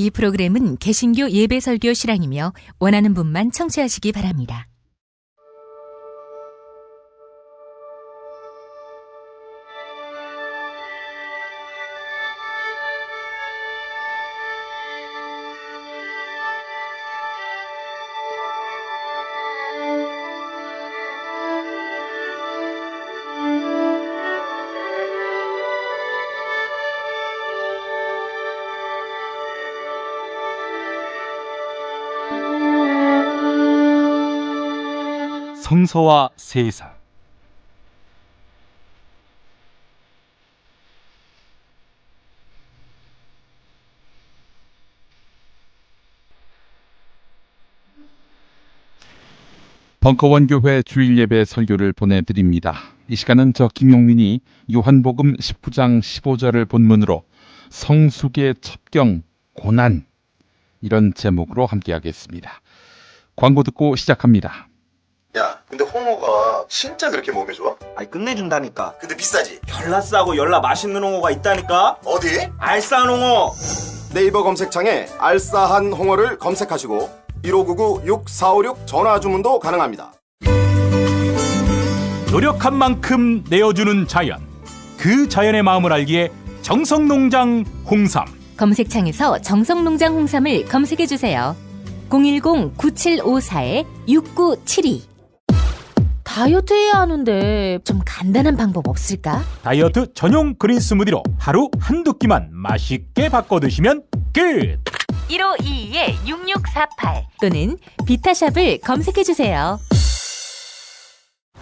이 프로그램은 개신교 예배설교 실황이며 원하는 분만 청취하시기 바랍니다. 성서와 세상. 벙커원 교회 주일 예배 설교를 보내드립니다. 이 시간은 저 김용민이 요한복음 19장 15절을 본문으로 성숙의 첩경 고난, 이런 제목으로 함께하겠습니다. 광고 듣고 시작합니다. 야, 근데 홍어가 진짜 그렇게 몸에 좋아? 아니 끝내준다니까. 근데 비싸지? 열나 싸고 열나 맛있는 홍어가 있다니까. 어디? 알싸한 홍어. 네이버 검색창에 알싸한 홍어를 검색하시고 1599-6456 전화 주문도 가능합니다. 노력한 만큼 내어주는 자연, 그 자연의 마음을 알기에 정성농장 홍삼. 검색창에서 정성농장 홍삼을 검색해주세요. 010-9754-6972. 다이어트 해야 하는데 좀 간단한 방법 없을까? 다이어트 전용 그린 스무디로 하루 한두 끼만 맛있게 바꿔 드시면 끝! 1522-6648 또는 비타샵을 검색해주세요.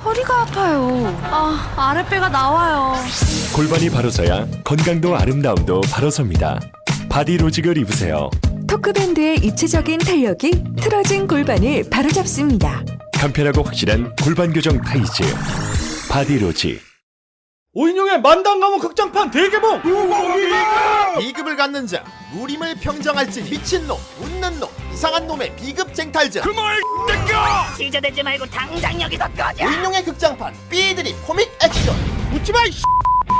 허리가 아파요. 아랫배가 나와요. 골반이 바로 서야 건강도 아름다움도 바로 섭니다. 바디로직을 입으세요. 토크밴드의 입체적인 탄력이 틀어진 골반을 바로잡습니다. 간편하고 확실한 골반 교정 타이즈 바디로직. 오인용의 만당 가문 극장판 대개봉! 비급을 갖는 자, 무림을 평정할지 미친놈, 웃는 놈, 이상한 놈의 비급 쟁탈자. 그말 땡겨! 시저대지 말고 당장 여기서 꺼져! 오인용의 극장판 삐들이 코믹 액션 웃지마 이씨.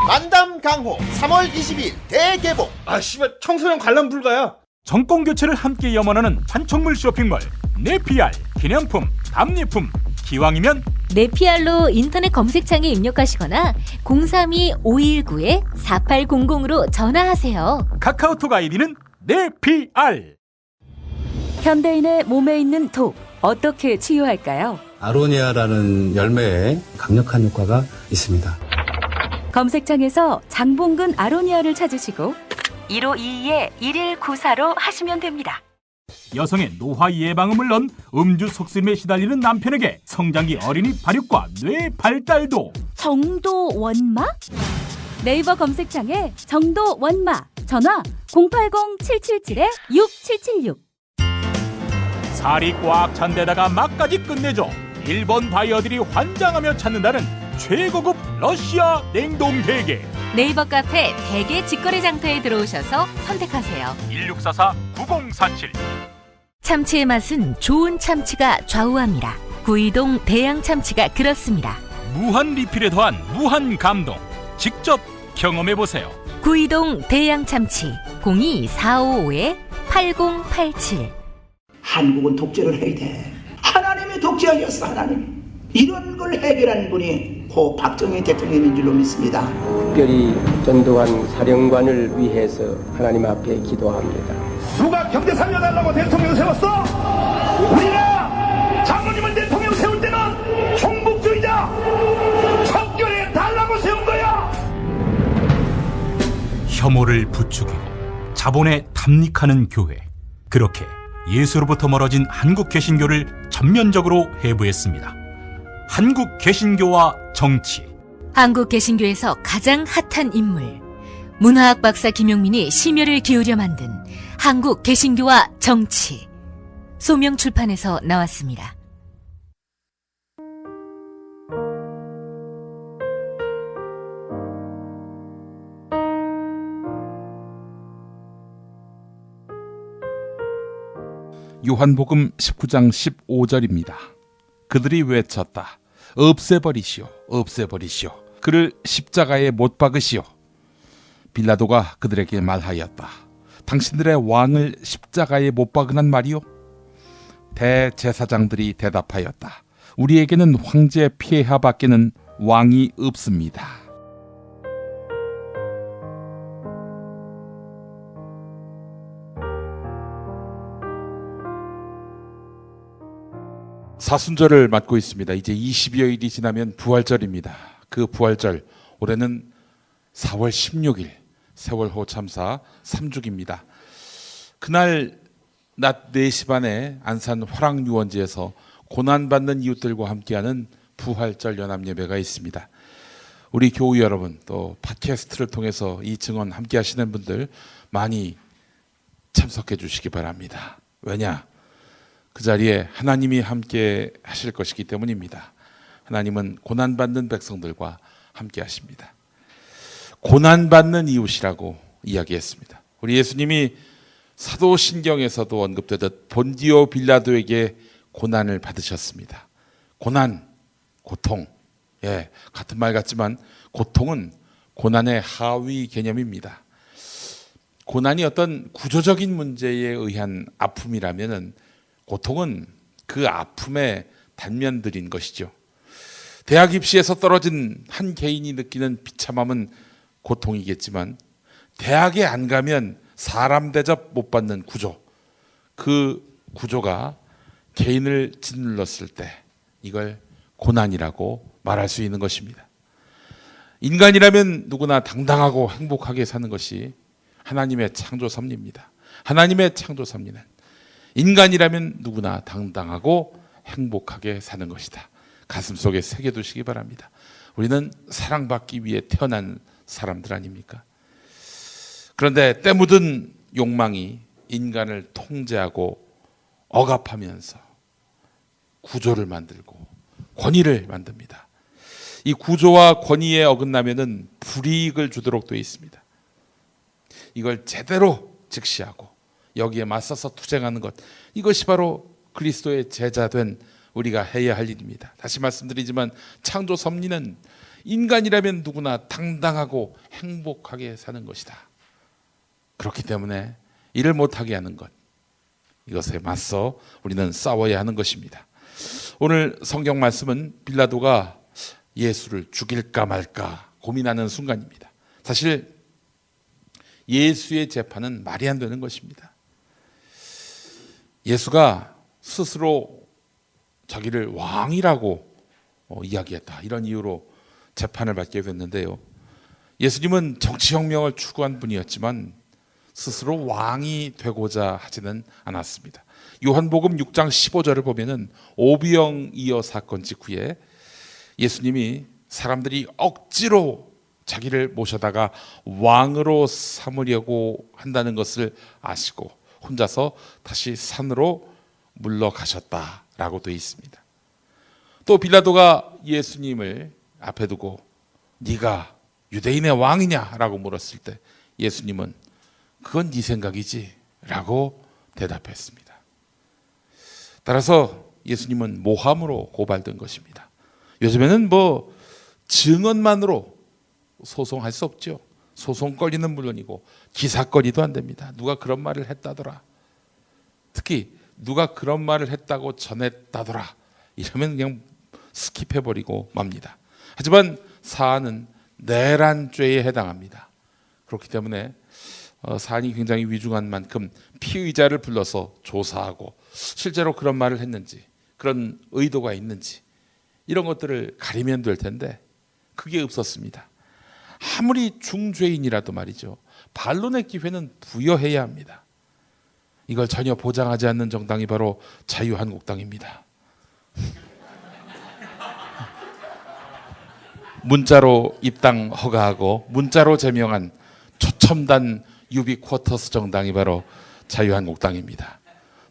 만담 강호 3월 22일 대개봉. 아 씨발 청소년 관람 불가야. 정권 교체를 함께 염원하는 판촉물 쇼핑몰 네피알. 기념품, 답례품, 기왕이면 네피알로 인터넷 검색창에 입력하시거나 032-519-4800으로 전화하세요. 카카오톡 아이디는 네피알. 현대인의 몸에 있는 독, 어떻게 치유할까요? 아로니아라는 열매에 강력한 효과가 있습니다. 검색창에서 장봉근 아로니아를 찾으시고 1522-1194로 하시면 됩니다. 여성의 노화 예방을 물론 음주 속쓰림에 시달리는 남편에게 성장기 어린이 발육과 뇌 발달도. 정도 원마? 네이버 검색창에 정도 원마, 전화 080-777-6776. 살이 꽉 찬 데다가 막까지 끝내줘. 일본 바이어들이 환장하며 찾는다는 최고급 러시아 냉동 대게. 네이버 카페 대게 직거래 장터에 들어오셔서 선택하세요. 1644-9047. 참치의 맛은 좋은 참치가 좌우합니다. 구이동 대양 참치가 그렇습니다. 무한 리필에 더한 무한 감동. 직접 경험해보세요. 구이동 대양 참치 02-455-8087. 한국은 독재를 해야 돼. 하나님의 독재하셨어. 하나님. 이런 걸 해결하는 분이 고 박정희 대통령인 줄로 믿습니다. 특별히 전두환 사령관을 위해서 하나님 앞에 기도합니다. 누가 경제 살려달라고 대통령 세웠어? 우리가 장모님을 대통령 세울 때는 종북주의자 청결해 달라고 세운 거야. 혐오를 부추기고 자본에 탐닉하는 교회. 그렇게 예수로부터 멀어진 한국 개신교를 전면적으로 해부했습니다. 한국 개신교와 정치. 한국 개신교에서 가장 핫한 인물, 문화학 박사 김용민이 심혈을 기울여 만든 한국 개신교와 정치. 소명출판에서 나왔습니다. 요한복음 19장 15절입니다. 그들이 외쳤다. 없애버리시오, 없애버리시오. 그를 십자가에 못 박으시오. 빌라도가 그들에게 말하였다. 당신들의 왕을 십자가에 못 박으란 말이요? 대제사장들이 대답하였다. 우리에게는 황제 폐하밖에는 왕이 없습니다. 사순절을 맞고 있습니다. 이제 20여일이 지나면 부활절입니다. 그 부활절, 올해는 4월 16일 세월호 참사 3주기입니다. 그날 낮 4시 반에 안산 화랑유원지에서 고난받는 이웃들과 함께하는 부활절 연합예배가 있습니다. 우리 교우 여러분, 또 팟캐스트를 통해서 이 증언 함께 하시는 분들 많이 참석해 주시기 바랍니다. 왜냐? 그 자리에 하나님이 함께 하실 것이기 때문입니다. 하나님은 고난받는 백성들과 함께 하십니다. 고난받는 이웃이라고 이야기했습니다. 우리 예수님이 사도신경에서도 언급되듯 본디오 빌라도에게 고난을 받으셨습니다. 고난, 고통. 예, 같은 말 같지만 고통은 고난의 하위 개념입니다. 고난이 어떤 구조적인 문제에 의한 아픔이라면은 고통은 그 아픔의 단면들인 것이죠. 대학 입시에서 떨어진 한 개인이 느끼는 비참함은 고통이겠지만 대학에 안 가면 사람 대접 못 받는 구조, 그 구조가 개인을 짓눌렀을 때 이걸 고난이라고 말할 수 있는 것입니다. 인간이라면 누구나 당당하고 행복하게 사는 것이 하나님의 창조 섭리입니다. 하나님의 창조 섭리는 인간이라면 누구나 당당하고 행복하게 사는 것이다. 가슴속에 새겨두시기 바랍니다. 우리는 사랑받기 위해 태어난 사람들 아닙니까? 그런데 때묻은 욕망이 인간을 통제하고 억압하면서 구조를 만들고 권위를 만듭니다. 이 구조와 권위에 어긋나면은 불이익을 주도록 되어 있습니다. 이걸 제대로 직시하고 여기에 맞서서 투쟁하는 것, 이것이 바로 그리스도의 제자된 우리가 해야 할 일입니다. 다시 말씀드리지만 창조 섭리는 인간이라면 누구나 당당하고 행복하게 사는 것이다. 그렇기 때문에 이를 못하게 하는 것, 이것에 맞서 우리는 싸워야 하는 것입니다. 오늘 성경 말씀은 빌라도가 예수를 죽일까 말까 고민하는 순간입니다. 사실 예수의 재판은 말이 안 되는 것입니다. 예수가 스스로 자기를 왕이라고 이야기했다. 이런 이유로 재판을 받게 됐는데요. 예수님은 정치혁명을 추구한 분이었지만 스스로 왕이 되고자 하지는 않았습니다. 요한복음 6장 15절을 보면은 오병이어 사건 직후에 예수님이 사람들이 억지로 자기를 모셔다가 왕으로 삼으려고 한다는 것을 아시고 혼자서 다시 산으로 물러가셨다라고 되어 있습니다. 또 빌라도가 예수님을 앞에 두고 네가 유대인의 왕이냐라고 물었을 때 예수님은 그건 네 생각이지 라고 대답했습니다. 따라서 예수님은 모함으로 고발된 것입니다. 요즘에는 뭐 증언만으로 소송할 수 없죠. 소송거리는 물론이고 기사거리도 안 됩니다. 누가 그런 말을 했다더라. 특히 누가 그런 말을 했다고 전했다더라. 이러면 그냥 스킵해버리고 맙니다. 하지만 사안은 내란죄에 해당합니다. 그렇기 때문에 사안이 굉장히 위중한 만큼 피의자를 불러서 조사하고 실제로 그런 말을 했는지, 그런 의도가 있는지 이런 것들을 가리면 될 텐데 그게 없었습니다. 아무리 중죄인이라도 말이죠. 반론의 기회는 부여해야 합니다. 이걸 전혀 보장하지 않는 정당이 바로 자유한국당입니다. 문자로 입당 허가하고 문자로 제명한 초첨단 유비쿼터스 정당이 바로 자유한국당입니다.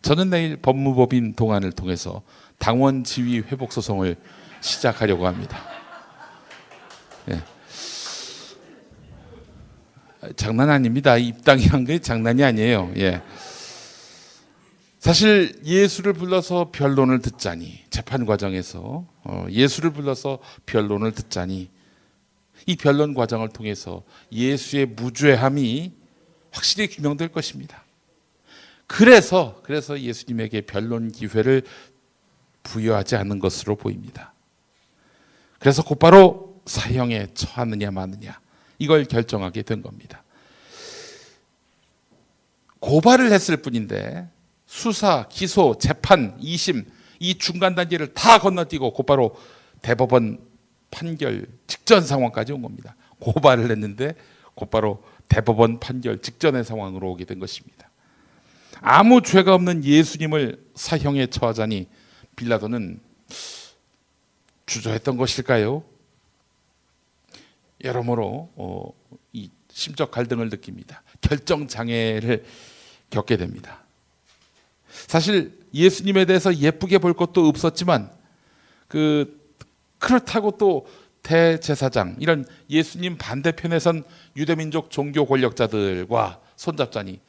저는 내일 법무법인 동안을 통해서 당원 지위 회복 소송을 시작하려고 합니다. 예. 장난 아닙니다. 입당이란 게 장난이 아니에요. 예. 사실 예수를 불러서 변론을 듣자니, 재판 과정에서 예수를 불러서 변론을 듣자니 이 변론 과정을 통해서 예수의 무죄함이 확실히 규명될 것입니다. 그래서 예수님에게 변론 기회를 부여하지 않는 것으로 보입니다. 그래서 곧바로 사형에 처하느냐 마느냐 이걸 결정하게 된 겁니다. 고발을 했을 뿐인데 수사, 기소, 재판, 2심 이 중간 단계를 다 건너뛰고 곧바로 대법원 판결 직전 상황까지 온 겁니다. 고발을 했는데 곧바로 대법원 판결 직전의 상황으로 오게 된 것입니다. 아무 죄가 없는 예수님을 사형에 처하자니 빌라도는 주저했던 것일까요? 여러모로 이 심적 갈등을 느낍니다. 결정 장애를 겪게 됩니다. 사실 예수님에 대해서 예쁘게 볼 것도 없었지만 그렇다고 또 대제사장 이런 예수님 반대편에 선 유대민족 종교 권력자들과 손잡자니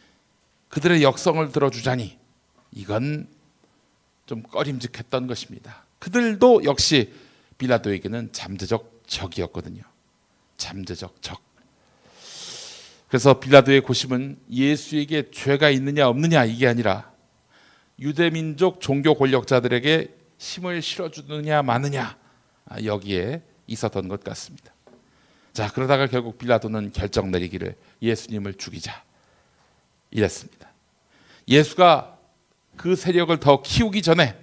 그들의 역성을 들어주자니 이건 좀 꺼림직했던 것입니다. 그들도 역시 빌라도에게는 잠재적 적이었거든요. 잠재적 적. 그래서 빌라도의 고심은 예수에게 죄가 있느냐 없느냐 이게 아니라 유대민족 종교 권력자들에게 힘을 실어주느냐 마느냐 여기에 있었던 것 같습니다. 자, 그러다가 결국 빌라도는 결정 내리기를 예수님을 죽이자 이랬습니다. 예수가 그 세력을 더 키우기 전에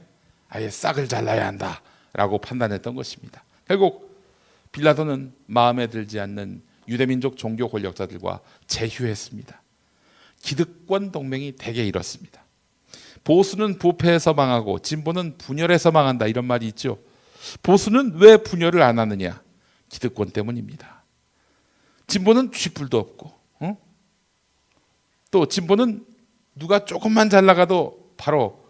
아예 싹을 잘라야 한다라고 판단했던 것입니다. 결국 빌라도는 마음에 들지 않는 유대민족 종교 권력자들과 제휴했습니다. 기득권 동맹이 대개 이렇습니다. 보수는 부패해서 망하고 진보는 분열해서 망한다 이런 말이 있죠. 보수는 왜 분열을 안 하느냐? 기득권 때문입니다. 진보는 쥐뿔도 없고 또 진보는 누가 조금만 잘 나가도 바로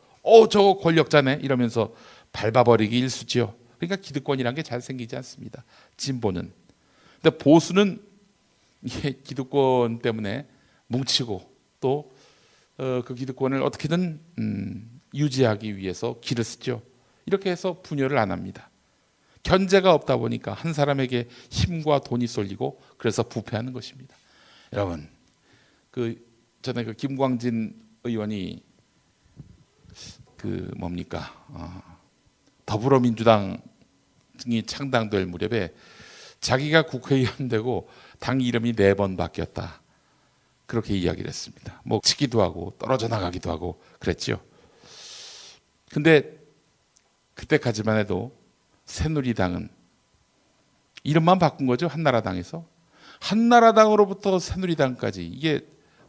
저거 권력자네 이러면서 밟아버리기 일쑤지요. 그러니까 기득권이란 게 잘 생기지 않습니다. 진보는. 근데 보수는 이게 기득권 때문에 뭉치고 또 그 기득권을 어떻게든 유지하기 위해서 기를 쓰죠. 이렇게 해서 분열을 안 합니다. 견제가 없다 보니까 한 사람에게 힘과 돈이 쏠리고 그래서 부패하는 것입니다. 여러분, 전에 김광진 의원이 더불어민주당이 창당될 무렵에 자기가 국회의원 되고 당 이름이 4번 바뀌었다. 그렇게 이야기를 했습니다. 뭐 치기도 하고 떨어져 나가기도 하고 그랬죠. 근데 그때까지만 해도 새누리당은 이름만 바꾼 거죠. 한나라당에서. 한나라당으로부터 새누리당까지 이게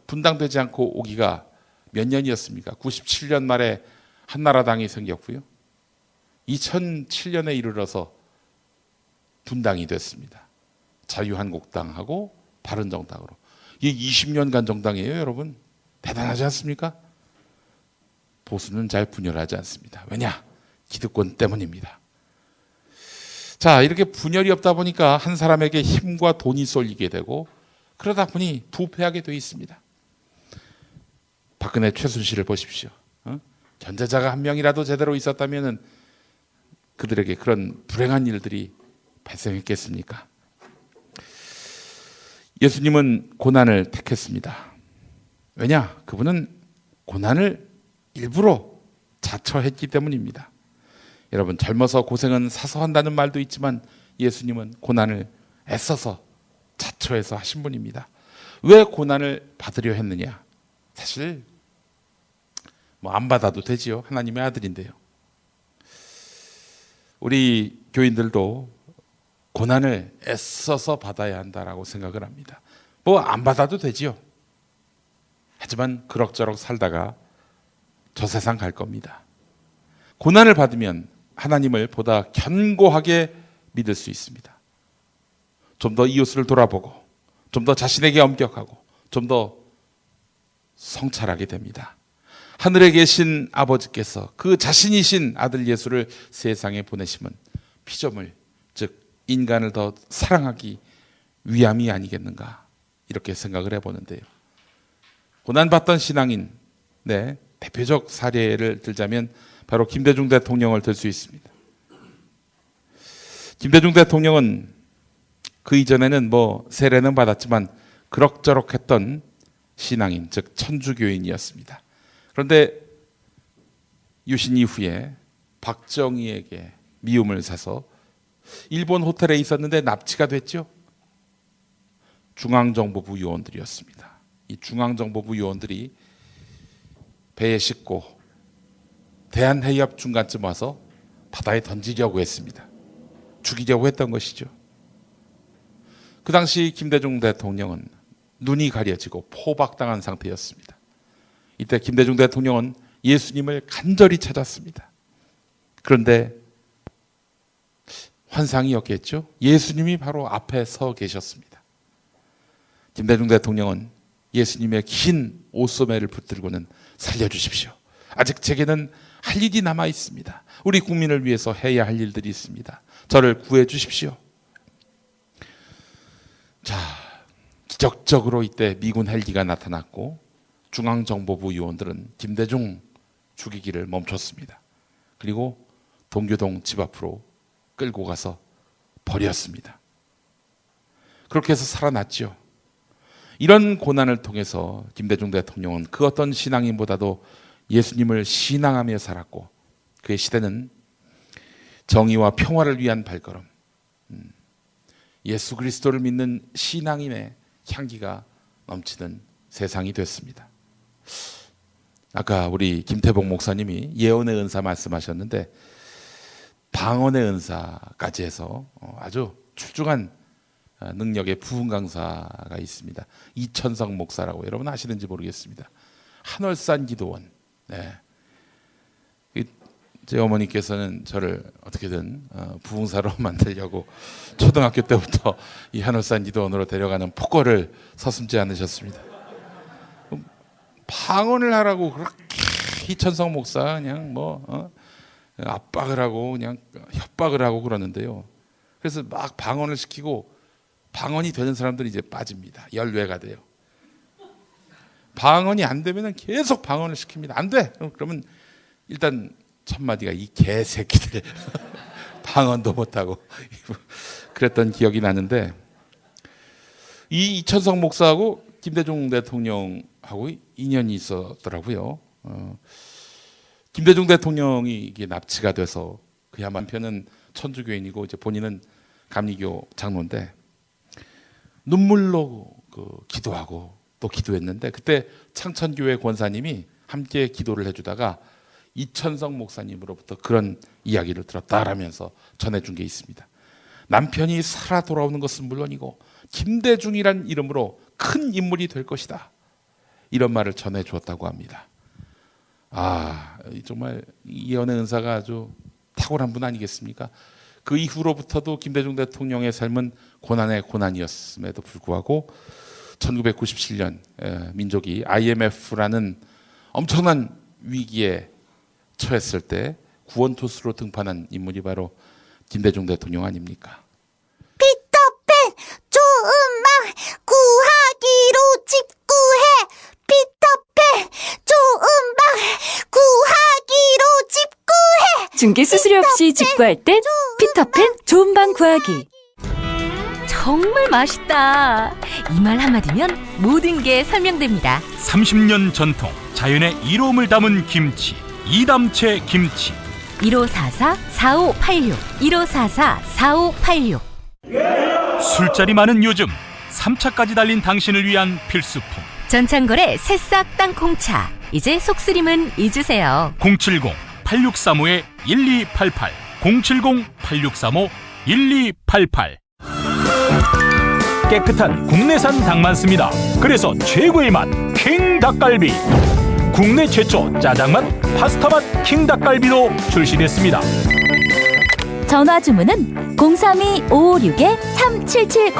분당되지 않고 오기가 몇 년이었습니까? 97년 말에 한나라당이 생겼고요. 2007년에 이르러서 분당이 됐습니다. 자유한국당하고 바른정당으로. 이게 20년간 정당이에요, 여러분. 대단하지 않습니까? 보수는 잘 분열하지 않습니다. 왜냐? 기득권 때문입니다. 자, 이렇게 분열이 없다 보니까 한 사람에게 힘과 돈이 쏠리게 되고 그러다 보니 부패하게 돼 있습니다. 박근혜 최순실을 보십시오. 견제자가 한 명이라도 제대로 있었다면 그들에게 그런 불행한 일들이 발생했겠습니까? 예수님은 고난을 택했습니다. 왜냐? 그분은 고난을 일부러 자처했기 때문입니다. 여러분, 젊어서 고생은 사서 한다는 말도 있지만 예수님은 고난을 애써서 자처해서 하신 분입니다. 왜 고난을 받으려 했느냐? 사실 안 받아도 되지요. 하나님의 아들인데요. 우리 교인들도 고난을 애써서 받아야 한다라고 생각을 합니다. 안 받아도 되지요. 하지만 그럭저럭 살다가 저 세상 갈 겁니다. 고난을 받으면 하나님을 보다 견고하게 믿을 수 있습니다. 좀 더 이웃을 돌아보고 좀 더 자신에게 엄격하고 좀 더 성찰하게 됩니다. 하늘에 계신 아버지께서 그 자신이신 아들 예수를 세상에 보내심은 피조물, 즉 인간을 더 사랑하기 위함이 아니겠는가 이렇게 생각을 해보는데요. 고난받던 신앙인 대표적 사례를 들자면 바로 김대중 대통령을 들 수 있습니다. 김대중 대통령은 그 이전에는 세례는 받았지만 그럭저럭 했던 신앙인, 즉 천주교인이었습니다. 그런데 유신 이후에 박정희에게 미움을 사서 일본 호텔에 있었는데 납치가 됐죠. 중앙정보부 요원들이었습니다. 이 중앙정보부 요원들이 배에 싣고 대한해협 중간쯤 와서 바다에 던지려고 했습니다. 죽이려고 했던 것이죠. 그 당시 김대중 대통령은 눈이 가려지고 포박당한 상태였습니다. 이때 김대중 대통령은 예수님을 간절히 찾았습니다. 그런데 환상이었겠죠. 예수님이 바로 앞에 서 계셨습니다. 김대중 대통령은 예수님의 긴 옷소매를 붙들고는 살려주십시오. 아직 제게는 할 일이 남아 있습니다. 우리 국민을 위해서 해야 할 일들이 있습니다. 저를 구해 주십시오. 자, 기적적으로 이때 미군 헬기가 나타났고 중앙정보부 요원들은 김대중 죽이기를 멈췄습니다. 그리고 동교동 집 앞으로 끌고 가서 버렸습니다. 그렇게 해서 살아났죠. 이런 고난을 통해서 김대중 대통령은 그 어떤 신앙인보다도 예수님을 신앙하며 살았고 그의 시대는 정의와 평화를 위한 발걸음, 예수 그리스도를 믿는 신앙인의 향기가 넘치는 세상이 됐습니다. 아까 우리 김태복 목사님이 예언의 은사 말씀하셨는데 방언의 은사까지 해서 아주 출중한 능력의 부흥 강사가 있습니다. 이천석 목사라고 여러분 아시는지 모르겠습니다. 한월산 기도원. 네. 제 어머니께서는 저를 어떻게든 부흥사로 만들려고 초등학교 때부터 이 한월산 기도원으로 데려가는 폭거를 서슴지 않으셨습니다. 방언을 하라고 그렇게 이천석 목사 그냥 압박을 하고 그냥 협박을 하고 그러는데요. 그래서 막 방언을 시키고 방언이 되는 사람들이 이제 빠집니다. 열외가 돼요. 방언이 안 되면 계속 방언을 시킵니다. 안 돼! 그러면 일단 첫 마디가 이 개새끼들 방언도 못하고 그랬던 기억이 나는데 이 이천석 목사하고 김대중 대통령하고 인연이 있었더라고요. 김대중 대통령이 이게 납치가 돼서 그야 남편은 천주교인이고 이제 본인은 감리교 장로인데 눈물로 기도하고 또 기도했는데 그때 창천교회 권사님이 함께 기도를 해주다가 이천석 목사님으로부터 그런 이야기를 들었다라면서 전해준 게 있습니다. 남편이 살아 돌아오는 것은 물론이고 김대중이란 이름으로 큰 인물이 될 것이다. 이런 말을 전해주었다고 합니다. 아, 정말 예언의 은사가 아주 탁월한 분 아니겠습니까? 그 이후로부터도 김대중 대통령의 삶은 고난의 고난이었음에도 불구하고 1997년 민족이 IMF라는 엄청난 위기에 처했을 때 구원투수로 등판한 인물이 바로 김대중 대통령 아닙니까? 피터팬 좋은 방 구하기로 집구해. 피터팬 좋은 방 구하기로 집구해. 중개 수수료 없이 집구할 땐 피터팬 좋은 방 구하기. 정말 맛있다. 이 말 한마디면 모든 게 설명됩니다. 30년 전통 자연의 이로움을 담은 김치 이담채 김치 1544-4586 1544-4586 술자리 많은 요즘 3차까지 달린 당신을 위한 필수품 전창걸의 새싹 땅콩차. 이제 속쓰림은 잊으세요. 070-8635-1288 070-8635-1288 깨끗한 국내산 닭만 씁니다. 그래서 최고의 맛 킹 닭갈비. 국내 최초 짜장맛 파스타맛 킹 닭갈비로 출시됐습니다. 전화 주문은 032-556-3770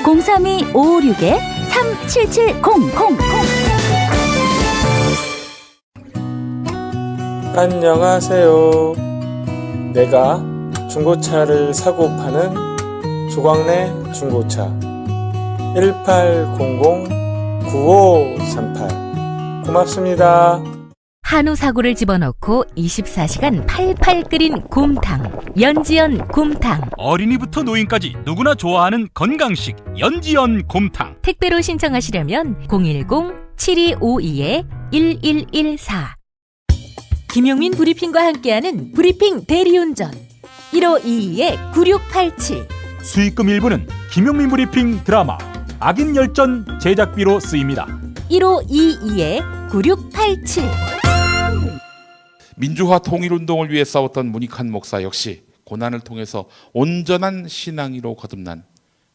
032-556-3770. 안녕하세요. 내가 중고차를 사고 파는 조광래 중고차 1800-9538 고맙습니다. 한우 사고를 집어넣고 24시간 팔팔 끓인 곰탕, 연지연 곰탕. 어린이부터 노인까지 누구나 좋아하는 건강식 연지연 곰탕. 택배로 신청하시려면 010-7252-1114. 김용민 브리핑과 함께하는 브리핑 대리운전 1522-9687. 수익금 일부는 김용민 브리핑 드라마 악인 열전 제작비로 쓰입니다. 1522-9687. 민주화 통일운동을 위해 싸웠던 문익환 목사 역시 고난을 통해서 온전한 신앙이로 거듭난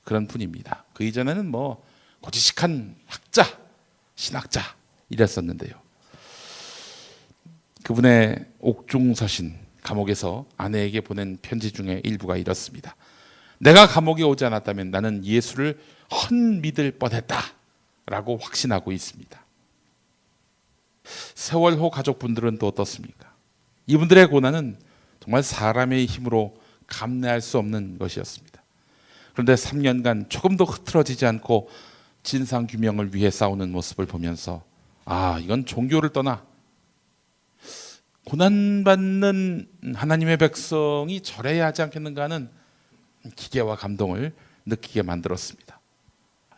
그런 분입니다. 그 이전에는 뭐 고지식한 학자, 신학자 이랬었는데요. 그분의 옥중서신, 감옥에서 아내에게 보낸 편지 중에 일부가 이렇습니다. 내가 감옥에 오지 않았다면 나는 예수를 헛믿을 뻔했다 라고 확신하고 있습니다. 세월호 가족분들은 또 어떻습니까? 이분들의 고난은 정말 사람의 힘으로 감내할 수 없는 것이었습니다. 그런데 3년간 조금도 흐트러지지 않고 진상규명을 위해 싸우는 모습을 보면서 이건 종교를 떠나 고난받는 하나님의 백성이 절해야 하지 않겠는가 하는 기계와 감동을 느끼게 만들었습니다.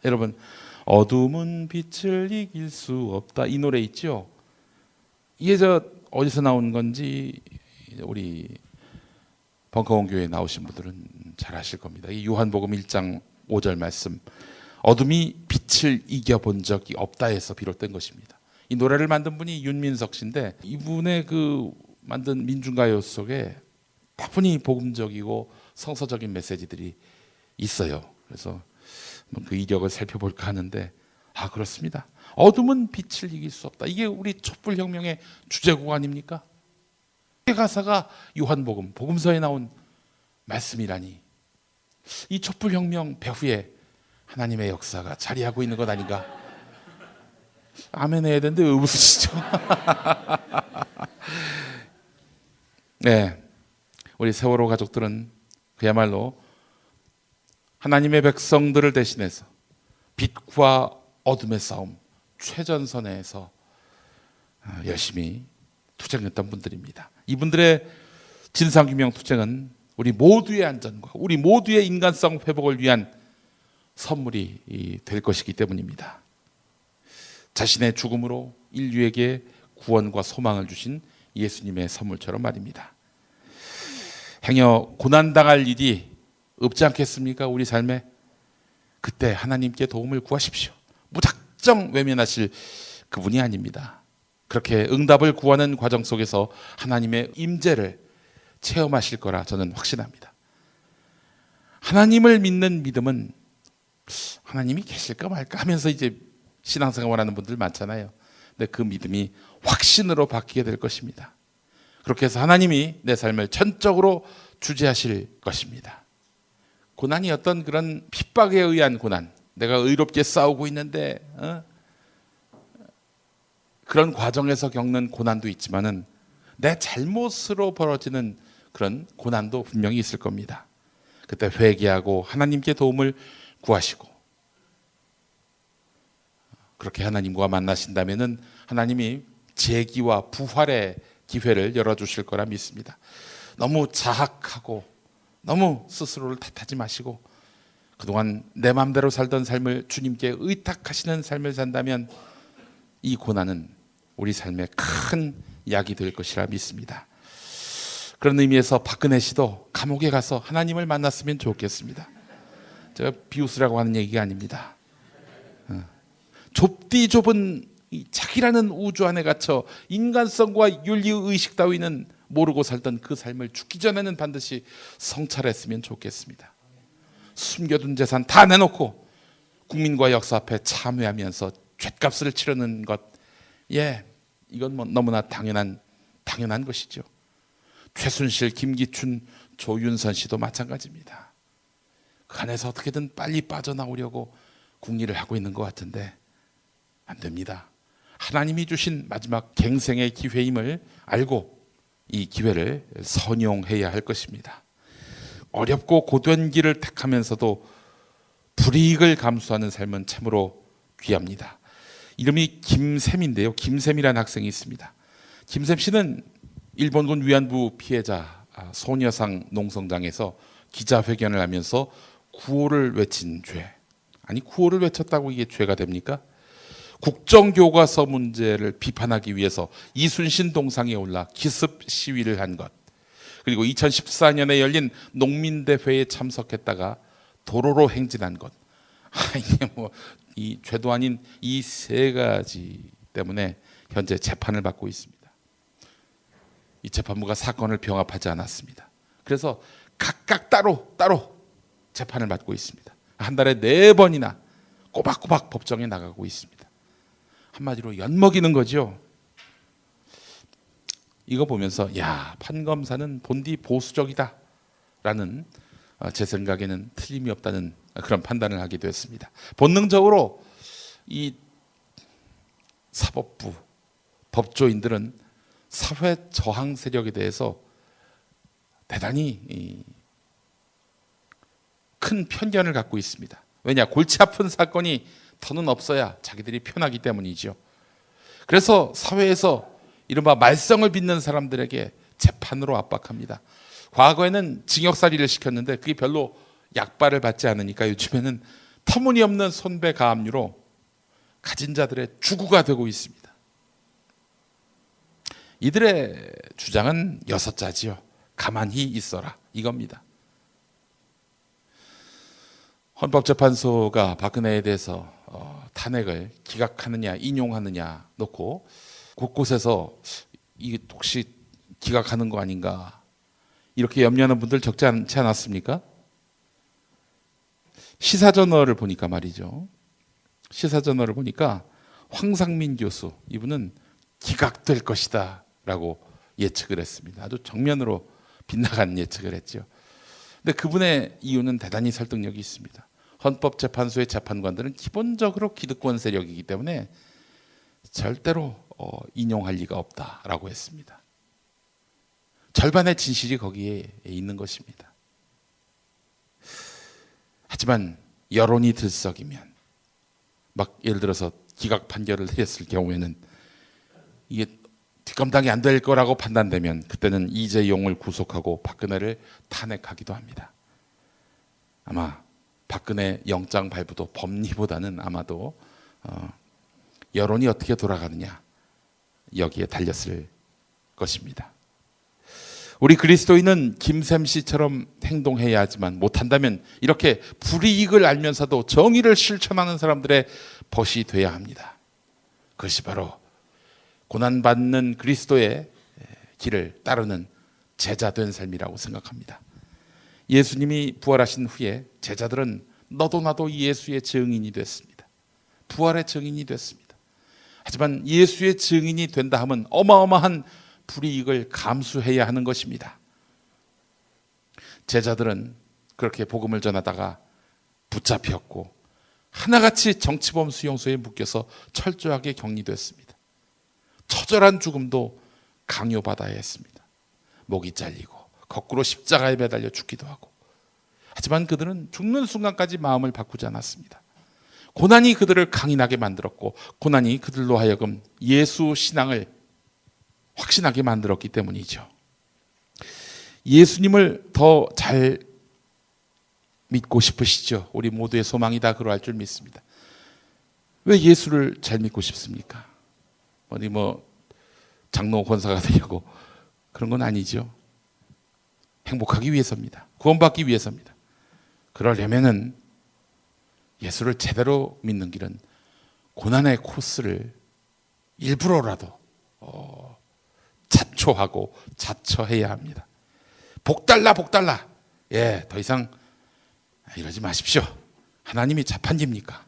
여러분, 어둠은 빛을 이길 수 없다, 이 노래 있죠? 이게 어디서 나온 건지 우리 벙커원 교회에 나오신 분들은 잘 아실 겁니다. 이 요한복음 1장 5절 말씀, 어둠이 빛을 이겨본 적이 없다에서 비롯된 것입니다. 이 노래를 만든 분이 윤민석 씨인데, 이분의 그 만든 민중가요 속에 다분히 복음적이고 성서적인 메시지들이 있어요. 그래서 그 이력을 살펴볼까 하는데, 그렇습니다. 어둠은 빛을 이길 수 없다. 이게 우리 촛불혁명의 주제곡 아닙니까? 가사가 요한복음, 복음서에 나온 말씀이라니, 이 촛불혁명 배후에 하나님의 역사가 자리하고 있는 것 아닌가? 아멘 해야 되는데 왜 웃으시죠? 네, 우리 세월호 가족들은 그야말로 하나님의 백성들을 대신해서 빛과 어둠의 싸움, 최전선에서 열심히 투쟁했던 분들입니다. 이분들의 진상규명 투쟁은 우리 모두의 안전과 우리 모두의 인간성 회복을 위한 선물이 될 것이기 때문입니다. 자신의 죽음으로 인류에게 구원과 소망을 주신 예수님의 선물처럼 말입니다. 행여 고난당할 일이 없지 않겠습니까? 우리 삶에. 그때 하나님께 도움을 구하십시오. 무작정 외면하실 그분이 아닙니다. 그렇게 응답을 구하는 과정 속에서 하나님의 임재를 체험하실 거라 저는 확신합니다. 하나님을 믿는 믿음은 하나님이 계실까 말까 하면서 이제 신앙생활하는 분들 많잖아요. 근데 그 믿음이 확신으로 바뀌게 될 것입니다. 그렇게 해서 하나님이 내 삶을 전적으로 주재하실 것입니다. 고난이 어떤 그런 핍박에 의한 고난, 내가 의롭게 싸우고 있는데 그런 과정에서 겪는 고난도 있지만은 내 잘못으로 벌어지는 그런 고난도 분명히 있을 겁니다. 그때 회개하고 하나님께 도움을 구하시고 그렇게 하나님과 만나신다면은 하나님이 재기와 부활의 기회를 열어주실 거라 믿습니다. 너무 자학하고 너무 스스로를 탓하지 마시고 그동안 내 마음대로 살던 삶을 주님께 의탁하시는 삶을 산다면 이 고난은 우리 삶에 큰 약이 될 것이라 믿습니다. 그런 의미에서 박근혜 씨도 감옥에 가서 하나님을 만났으면 좋겠습니다. 제가 비웃으라고 하는 얘기가 아닙니다. 좁디 좁은 이 자기라는 우주 안에 갇혀 인간성과 윤리의식 따위는 모르고 살던 그 삶을 죽기 전에는 반드시 성찰했으면 좋겠습니다. 숨겨둔 재산 다 내놓고 국민과 역사 앞에 참회하면서 죗값을 치르는 것, 이건 뭐 너무나 당연한 것이죠. 최순실, 김기춘, 조윤선 씨도 마찬가지입니다. 그 안에서 어떻게든 빨리 빠져나오려고 궁리를 하고 있는 것 같은데 안 됩니다. 하나님이 주신 마지막 갱생의 기회임을 알고 이 기회를 선용해야 할 것입니다. 어렵고 고된 길을 택하면서도 불이익을 감수하는 삶은 참으로 귀합니다. 이름이 김샘인데요. 김샘이라는 학생이 있습니다. 김샘 씨는 일본군 위안부 피해자 소녀상 농성장에서 기자회견을 하면서 구호를 외친 죄. 아니, 구호를 외쳤다고 이게 죄가 됩니까? 국정교과서 문제를 비판하기 위해서 이순신 동상에 올라 기습 시위를 한 것, 그리고 2014년에 열린 농민대회에 참석했다가 도로로 행진한 것, 이게 뭐 이 죄도 아닌 이 세 가지 때문에 현재 재판을 받고 있습니다. 이 재판부가 사건을 병합하지 않았습니다. 그래서 각각 따로 재판을 받고 있습니다. 한 달에 4번이나 꼬박꼬박 법정에 나가고 있습니다. 한마디로 엿먹이는 거죠. 이거 보면서 야, 판검사는 본디 보수적이다 라는 제 생각에는 틀림이 없다는 그런 판단을 하게 되었습니다. 본능적으로 이 사법부, 법조인들은 사회 저항 세력에 대해서 대단히 큰 편견을 갖고 있습니다. 왜냐? 골치 아픈 사건이 더는 없어야 자기들이 편하기 때문이죠. 그래서 사회에서 이른바 말썽을 빚는 사람들에게 재판으로 압박합니다. 과거에는 징역살이를 시켰는데 그게 별로 약발을 받지 않으니까 요즘에는 터무니없는 손배 가압류로 가진 자들의 주구가 되고 있습니다. 이들의 주장은 6자지요. 가만히 있어라, 이겁니다. 헌법재판소가 박근혜에 대해서 탄핵을 기각하느냐 인용하느냐 놓고 곳곳에서 이게 혹시 기각하는 거 아닌가 이렇게 염려하는 분들 적지 않지 않았습니까? 시사저널을 보니까 말이죠. 시사저널을 보니까 황상민 교수, 이분은 기각될 것이다 라고 예측을 했습니다. 아주 정면으로 빗나간 예측을 했죠. 근데 그분의 이유는 대단히 설득력이 있습니다. 헌법재판소의 재판관들은 기본적으로 기득권 세력이기 때문에 절대로 인용할 리가 없다라고 했습니다. 절반의 진실이 거기에 있는 것입니다. 하지만 여론이 들썩이면 막 예를 들어서 기각 판결을 내렸을 경우에는 이게 뒷감당이 안 될 거라고 판단되면 그때는 이재용을 구속하고 박근혜를 탄핵하기도 합니다. 아마 박근혜 영장 발부도 법리보다는 아마도 여론이 어떻게 돌아가느냐 여기에 달렸을 것입니다. 우리 그리스도인은 김샘 씨처럼 행동해야 하지만 못한다면 이렇게 불이익을 알면서도 정의를 실천하는 사람들의 벗이 돼야 합니다. 그것이 바로 고난받는 그리스도의 길을 따르는 제자된 삶이라고 생각합니다. 예수님이 부활하신 후에 제자들은 너도 나도 예수의 증인이 됐습니다. 부활의 증인이 됐습니다. 하지만 예수의 증인이 된다 하면 어마어마한 불이익을 감수해야 하는 것입니다. 제자들은 그렇게 복음을 전하다가 붙잡혔고 하나같이 정치범 수용소에 묶여서 철저하게 격리됐습니다. 처절한 죽음도 강요받아야 했습니다. 목이 잘리고 거꾸로 십자가에 매달려 죽기도 하고. 하지만 그들은 죽는 순간까지 마음을 바꾸지 않았습니다. 고난이 그들을 강인하게 만들었고 고난이 그들로 하여금 예수 신앙을 확신하게 만들었기 때문이죠. 예수님을 더 잘 믿고 싶으시죠? 우리 모두의 소망이 다 그러할 줄 믿습니다. 왜 예수를 잘 믿고 싶습니까? 어디 장로 권사가 되려고 그런 건 아니죠. 행복하기 위해서입니다. 구원받기 위해서입니다. 그러려면은 예수를 제대로 믿는 길은 고난의 코스를 일부러라도 자초하고 자처해야 합니다. 복달라 복달라. 더 이상 이러지 마십시오. 하나님이 자판기입니까?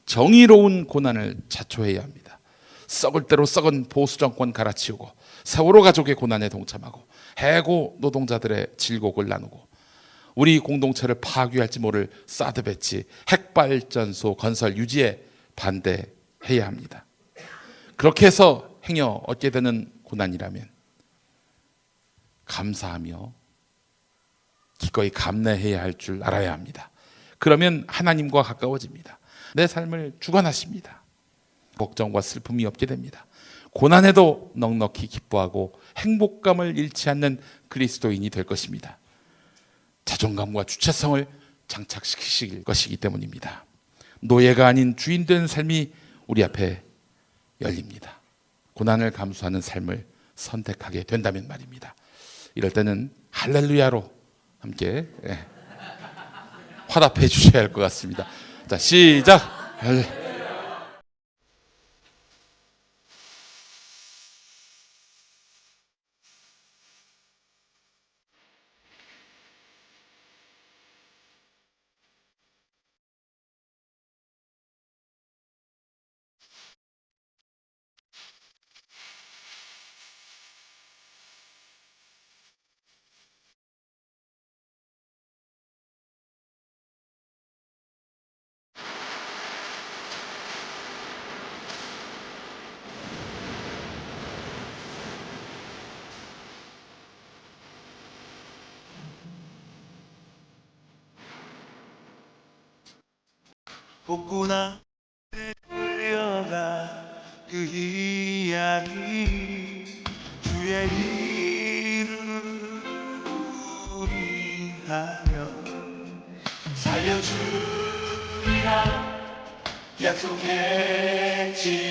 정의로운 고난을 자초해야 합니다. 썩을 대로 썩은 보수 정권 갈아치우고 세월호 가족의 고난에 동참하고 해고 노동자들의 질곡을 나누고 우리 공동체를 파괴할지 모를 사드 배치, 핵발전소 건설 유지에 반대해야 합니다. 그렇게 해서 행여 얻게 되는 고난이라면 감사하며 기꺼이 감내해야 할 줄 알아야 합니다. 그러면 하나님과 가까워집니다. 내 삶을 주관하십니다. 걱정과 슬픔이 없게 됩니다. 고난에도 넉넉히 기뻐하고 행복감을 잃지 않는 그리스도인이 될 것입니다. 자존감과 주체성을 장착시키실 것이기 때문입니다. 노예가 아닌 주인 된 삶이 우리 앞에 열립니다. 고난을 감수하는 삶을 선택하게 된다면 말입니다. 이럴 때는 할렐루야로 함께 화답해 주셔야 할 것 같습니다. 자, 시작! 복구나 끌려가 그 이야기 주의 이름 우리하며 살려주리라 약속했지만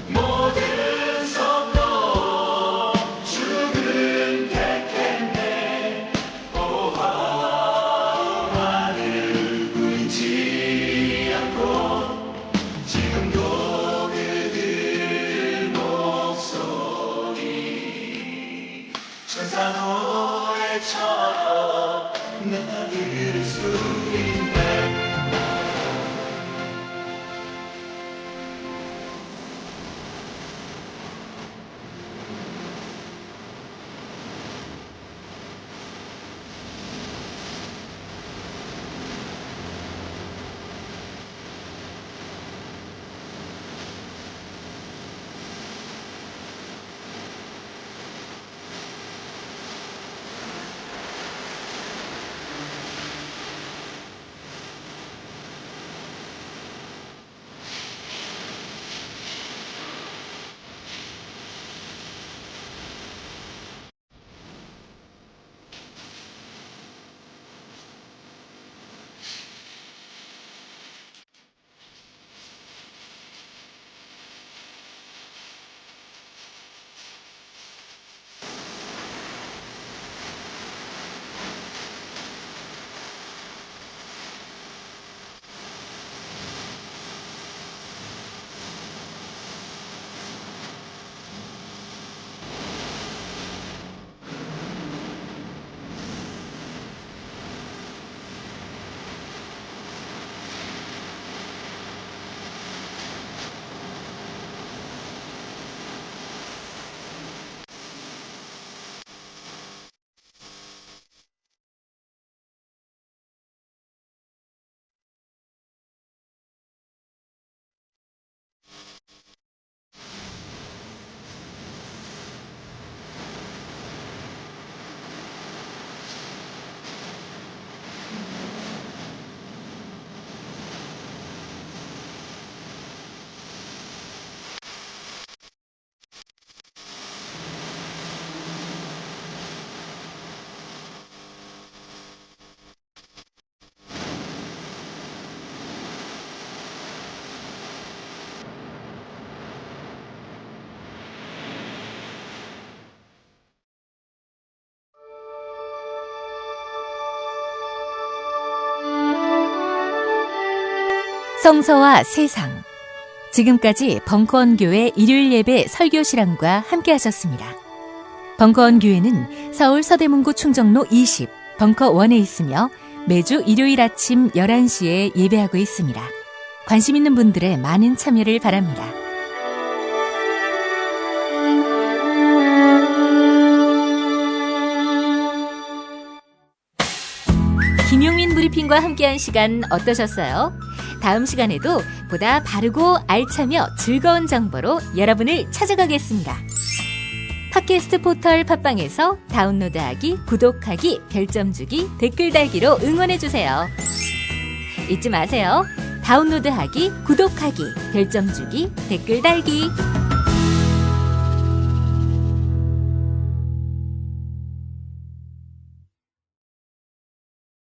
모든 선도 죽은 택했네 오하와를 굴지 않고 지금도 그들 목소리 천사 노래처럼 나 들을 수 있네. 성서와 세상. 지금까지 벙커원교회 일요일 예배 설교 실황과 함께 하셨습니다. 벙커원교회는 서울 서대문구 충정로 20 벙커원에 있으며 매주 일요일 아침 11시에 예배하고 있습니다. 관심 있는 분들의 많은 참여를 바랍니다. 김용민 브리핑과 함께한 시간 어떠셨어요? 다음 시간에도 보다 바르고 알차며 즐거운 정보로 여러분을 찾아가겠습니다. 팟캐스트 포털 팟빵에서 다운로드하기, 구독하기, 별점 주기, 댓글 달기로 응원해주세요. 잊지 마세요. 다운로드하기, 구독하기, 별점 주기, 댓글 달기.